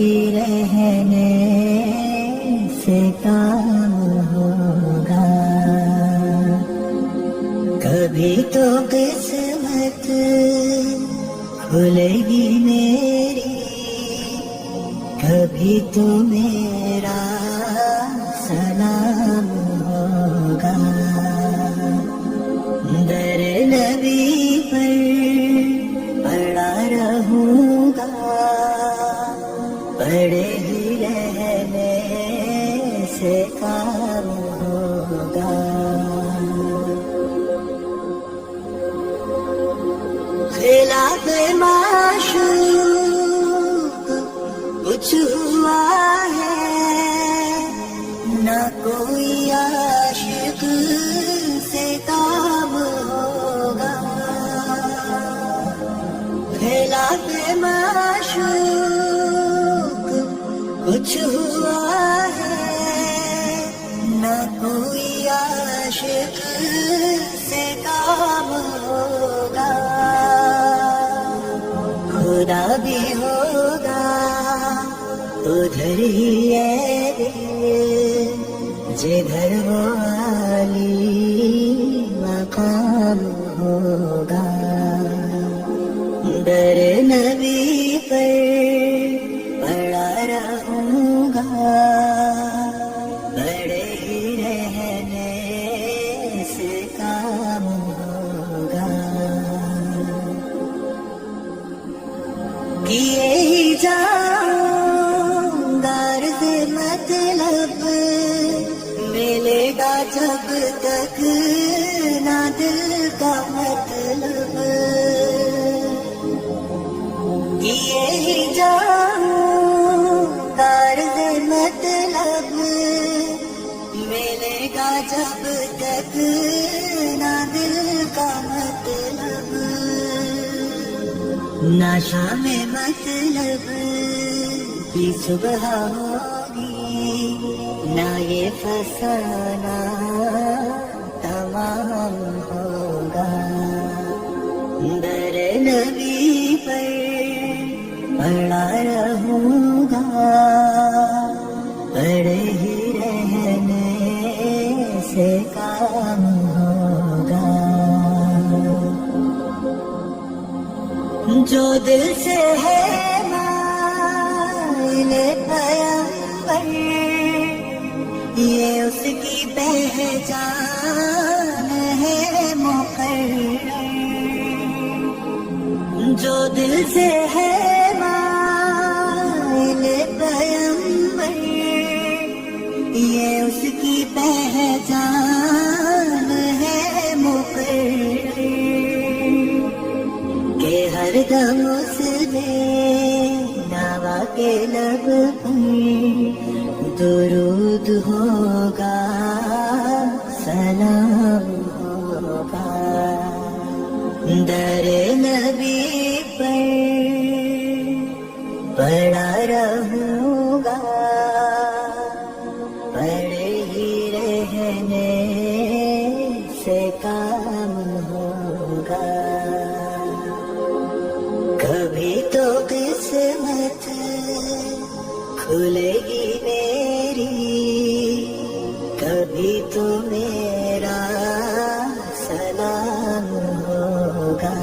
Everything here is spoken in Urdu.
ہی رہنے سے کام ہوگا. کبھی تو قسمت کھلے گی میری، کبھی تو میرا سلام ہوگا. در نبی پر پڑا رہوں گا، پڑے ہی رہنے سے کام ہوگا. خلاف معشوق کچھ ہوا ہے، نہ کوئی عاشق سے کام ہوگا. خلاف معشوق کچھ ہوا ہے، نہ کوئی عاشق سے کام ہوگا. خدا بھی ہوگا ادھر ہی ہے دل، جدھر وہ عالی مقام ہوگا. در نبی پر پڑا رہوں گا، بڑے ہی رہنے سے کام ہوگا. کیے ہی جاؤں غرض مطلب، ملے گا جب تک نہ دل کا مطلب. کیے ہی جاؤں غرض مطلب، ملے گا جب تک نہ دل کا مطلب. نہ شام مطلب کی صبح ہوگی، نہ یہ فسانہ تمام ہوگا. در نبی پر پڑا رہوں گا، پڑے ہی رہنے سے کام ہوگا. جو دل سے ہے مائل پیغمبر، یہ اس کی پہچان ہے مقرر. جو دل سے ہے مائل پیغمبر، یہ اس کی پہچان ہے مقرر. کہ ہر دم اس نے نوا کے لب پر درود ہوگا، سلام ہوگا. در نبی پر پڑا رہوں گا، پڑے ہی رہنے سے کام ہوگا. کبھی تو قسمت کھلے گی میری، کبھی تو میرا سلام ہوگا.